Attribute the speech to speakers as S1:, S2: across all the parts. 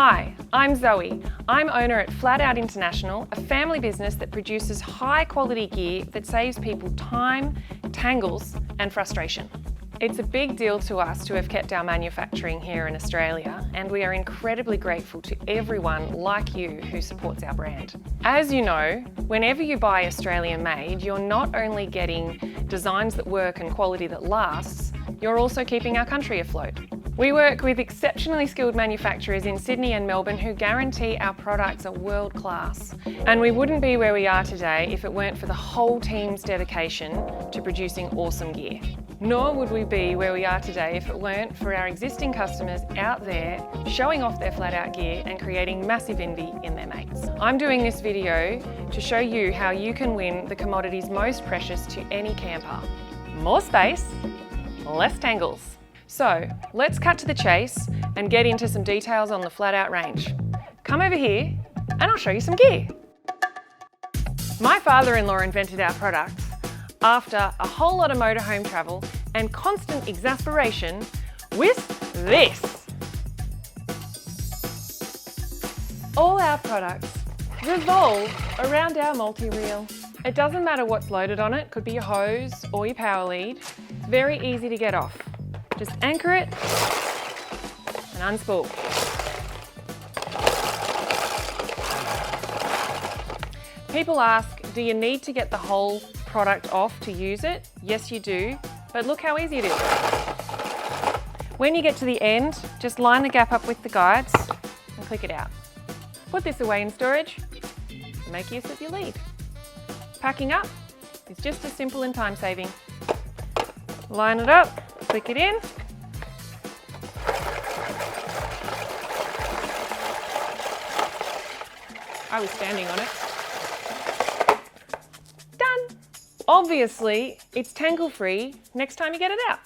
S1: Hi, I'm Zoe. I'm owner at Flat Out International, a family business that produces high quality gear that saves people time, tangles and frustration. It's a big deal to us to have kept our manufacturing here in Australia, and we are incredibly grateful to everyone like you who supports our brand. As you know, whenever you buy Australian made, you're not only getting designs that work and quality that lasts, you're also keeping our country afloat. We work with exceptionally skilled manufacturers in Sydney and Melbourne who guarantee our products are world class. And we wouldn't be where we are today if it weren't for the whole team's dedication to producing awesome gear. Nor would we be where we are today if it weren't for our existing customers out there showing off their flat out gear and creating massive envy in their mates. I'm doing this video to show you how you can win the commodities most precious to any camper. More space, less tangles. So let's cut to the chase and get into some details on the flat out range. Come over here and I'll show you some gear. My father-in-law invented our product after a whole lot of motorhome travel and constant exasperation with this. All our products revolve around our multi-reel. It doesn't matter what's loaded on it, could be your hose or your power lead. It's very easy to get off. Just anchor it and unspool. People ask, do you need to get the whole product off to use it? Yes, you do, but look how easy it is. When you get to the end, just line the gap up with the guides and click it out. Put this away in storage, make use of your lead. Packing up is just as simple and time saving. Line it up, click it in. I was standing on it. Done. Obviously, it's tangle-free next time you get it out.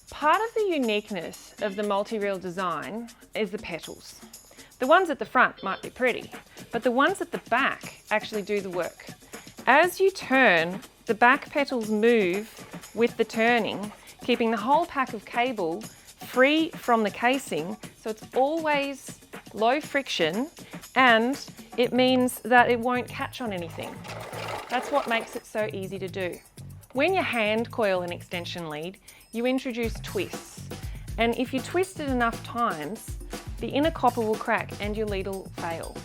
S1: Part of the uniqueness of the multi-reel design is the petals. The ones at the front might be pretty, but the ones at the back actually do the work. As you turn, the back petals move with the turning, keeping the whole pack of cable free from the casing, so it's always low friction and it means that it won't catch on anything. That's what makes it so easy to do. When you hand coil an extension lead, you introduce twists, and if you twist it enough times, the inner copper will crack and your lead will fail.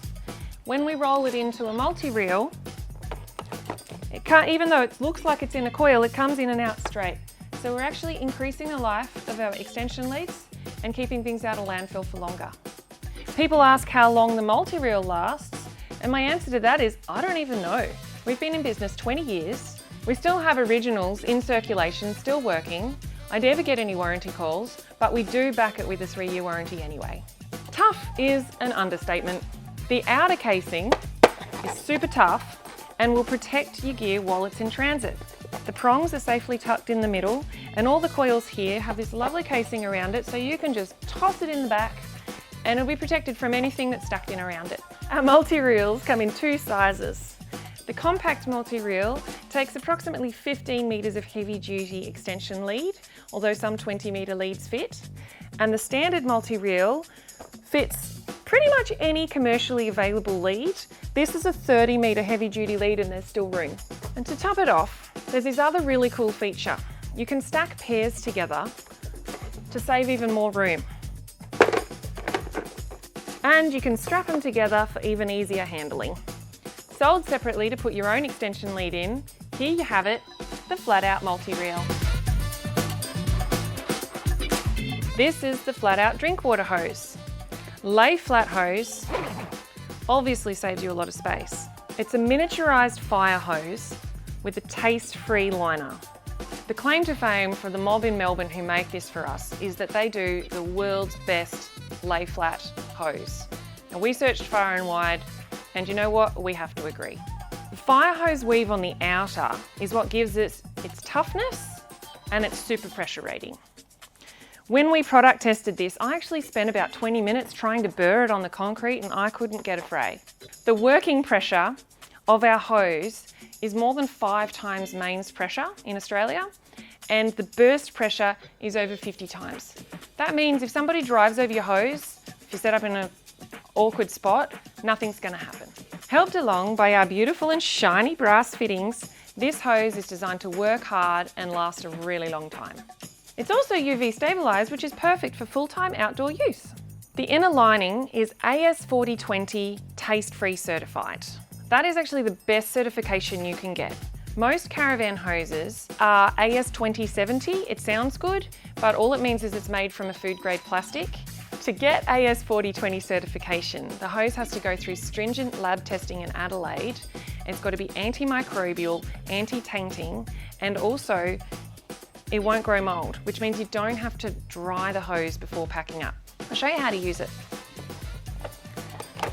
S1: When we roll it into a multi-reel, even though it looks like it's in a coil, it comes in and out straight. So we're actually increasing the life of our extension leads and keeping things out of landfill for longer. People ask how long the multi-reel lasts, and my answer to that is, I don't even know. We've been in business 20 years. We still have originals in circulation, still working. I never get any warranty calls, but we do back it with a 3-year warranty anyway. Tough is an understatement. The outer casing is super tough and will protect your gear while it's in transit. The prongs are safely tucked in the middle, and all the coils here have this lovely casing around it, so you can just toss it in the back and it'll be protected from anything that's stuck in around it. Our multi-reels come in 2 sizes. The compact multi-reel takes approximately 15 metres of heavy-duty extension lead, although some 20-metre leads fit. And the standard multi-reel fits pretty much any commercially available lead. This is a 30-metre heavy-duty lead and there's still room. And to top it off, there's this other really cool feature. You can stack pairs together to save even more room. And you can strap them together for even easier handling. Sold separately to put your own extension lead in, here you have it, the Flat Out multi-reel. This is the Flat Out drink water hose. Lay flat hose obviously saves you a lot of space. It's a miniaturised fire hose with a taste-free liner. The claim to fame for the mob in Melbourne who make this for us is that they do the world's best lay flat hose. Now, we searched far and wide, and you know what? We have to agree. The fire hose weave on the outer is what gives it its toughness and its super pressure rating. When we product tested this, I actually spent about 20 minutes trying to burr it on the concrete and I couldn't get a fray. The working pressure of our hose is more than 5 times mains pressure in Australia, and the burst pressure is over 50 times. That means if somebody drives over your hose, if you set up in a awkward spot, nothing's going to happen. Helped along by our beautiful and shiny brass fittings, this hose is designed to work hard and last a really long time. It's also UV stabilised, which is perfect for full-time outdoor use. The inner lining is AS4020 taste-free certified. That is actually the best certification you can get. Most caravan hoses are AS2070, it sounds good, but all it means is it's made from a food-grade plastic. To get AS4020 certification, the hose has to go through stringent lab testing in Adelaide. It's got to be antimicrobial, anti-tainting, and also it won't grow mold, which means you don't have to dry the hose before packing up. I'll show you how to use it.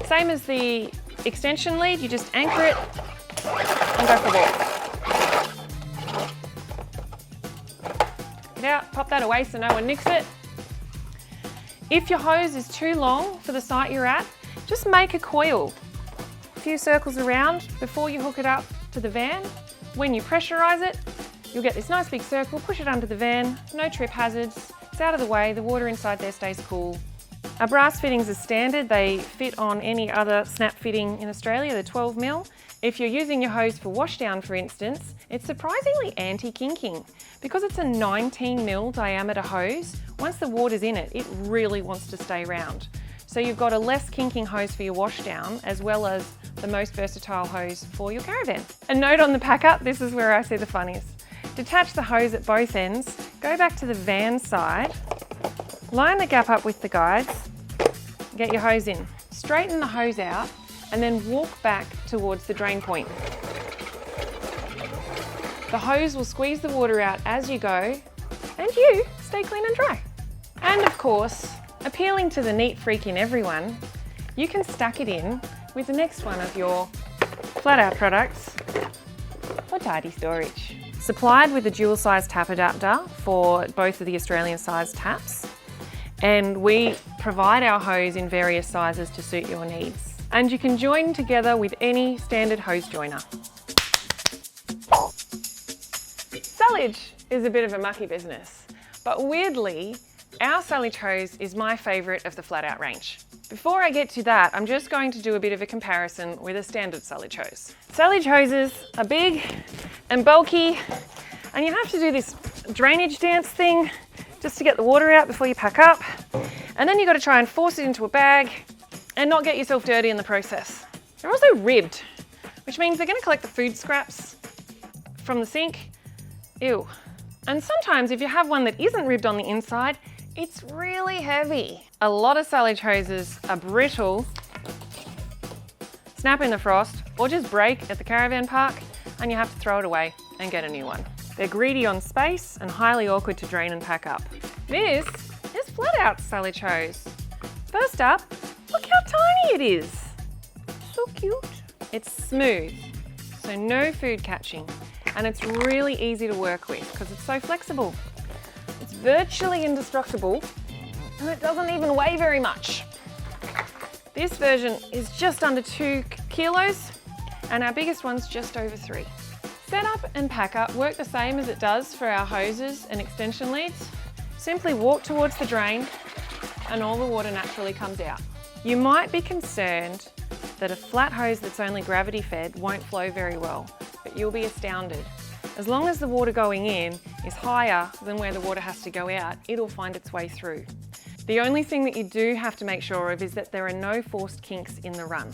S1: Same as the extension lead, you just anchor it and go for a walk. Get out, pop that away so no one nicks it. If your hose is too long for the site you're at, just make a coil. A few circles around before you hook it up to the van. When you pressurise it, you'll get this nice big circle, push it under the van, no trip hazards, it's out of the way, the water inside there stays cool. Our brass fittings are standard, they fit on any other snap fitting in Australia, they're 12 mil. If you're using your hose for washdown, for instance, it's surprisingly anti-kinking. Because it's a 19 mil diameter hose, once the water's in it, it really wants to stay round. So you've got a less kinking hose for your washdown, as well as the most versatile hose for your caravan. A note on the pack up, this is where I see the fun is. Detach the hose at both ends, go back to the van side, line the gap up with the guides, get your hose in. Straighten the hose out and then walk back towards the drain point. The hose will squeeze the water out as you go and you stay clean and dry. And of course, appealing to the neat freak in everyone, you can stack it in with the next one of your flat out products for tidy storage. Supplied with a dual size tap adapter for both of the Australian size taps, and we provide our hose in various sizes to suit your needs. And you can join together with any standard hose joiner. Silage is a bit of a mucky business, but weirdly, our silage hose is my favourite of the flat out range. Before I get to that, I'm just going to do a bit of a comparison with a standard silage hose. Silage hoses are big and bulky, and you have to do this drainage dance thing just to get the water out before you pack up. And then you've got to try and force it into a bag and not get yourself dirty in the process. They're also ribbed, which means they're going to collect the food scraps from the sink. Ew. And sometimes if you have one that isn't ribbed on the inside, it's really heavy. A lot of silage hoses are brittle, snap in the frost, or just break at the caravan park, and you have to throw it away and get a new one. They're greedy on space and highly awkward to drain and pack up. This is flat out silage hose. First up, look how tiny it is. So cute. It's smooth, so no food catching, and it's really easy to work with because it's so flexible. It's virtually indestructible, and it doesn't even weigh very much. This version is just under 2 kilos, and our biggest one's just over 3. Set up and pack up work the same as it does for our hoses and extension leads. Simply walk towards the drain and all the water naturally comes out. You might be concerned that a flat hose that's only gravity fed won't flow very well, but you'll be astounded. As long as the water going in is higher than where the water has to go out, it'll find its way through. The only thing that you do have to make sure of is that there are no forced kinks in the run.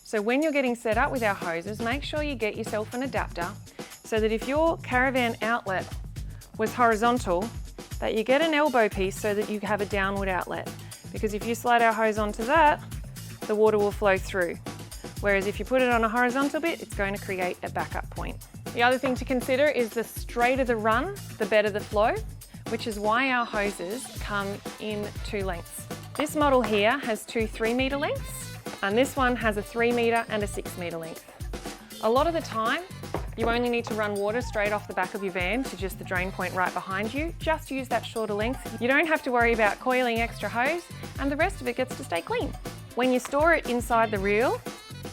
S1: So when you're getting set up with our hoses, make sure you get yourself an adapter so that if your caravan outlet was horizontal, that you get an elbow piece so that you have a downward outlet. Because if you slide our hose onto that, the water will flow through. Whereas if you put it on a horizontal bit, it's going to create a backup point. The other thing to consider is the straighter the run, the better the flow, which is why our hoses come in 2 lengths. This model here has 2 3-metre lengths, and this one has a 3-metre and a 6-metre length. A lot of the time, you only need to run water straight off the back of your van to just the drain point right behind you. Just use that shorter length. You don't have to worry about coiling extra hose, and the rest of it gets to stay clean. When you store it inside the reel,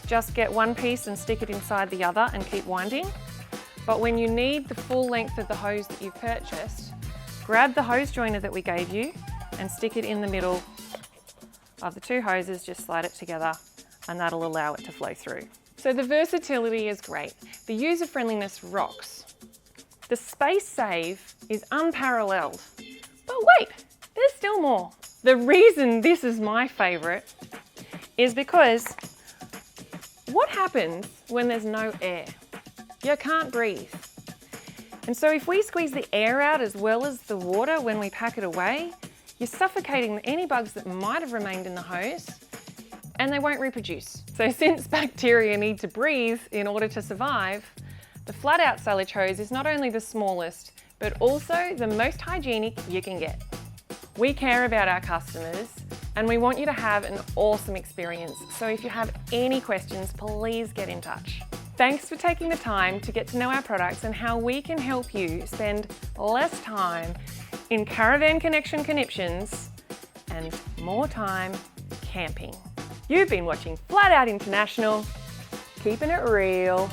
S1: just get one piece and stick it inside the other and keep winding. But when you need the full length of the hose that you've purchased, grab the hose joiner that we gave you and stick it in the middle of the two hoses, just slide it together and that'll allow it to flow through. So the versatility is great. The user friendliness rocks. The space save is unparalleled. But wait, there's still more. The reason this is my favourite is because what happens when there's no air? You can't breathe. And so if we squeeze the air out as well as the water when we pack it away, you're suffocating any bugs that might have remained in the hose and they won't reproduce. So since bacteria need to breathe in order to survive, the flat out silage hose is not only the smallest, but also the most hygienic you can get. We care about our customers and we want you to have an awesome experience. So if you have any questions, please get in touch. Thanks for taking the time to get to know our products and how we can help you spend less time in caravan connection conniptions and more time camping. You've been watching Flat Out International, keeping it real.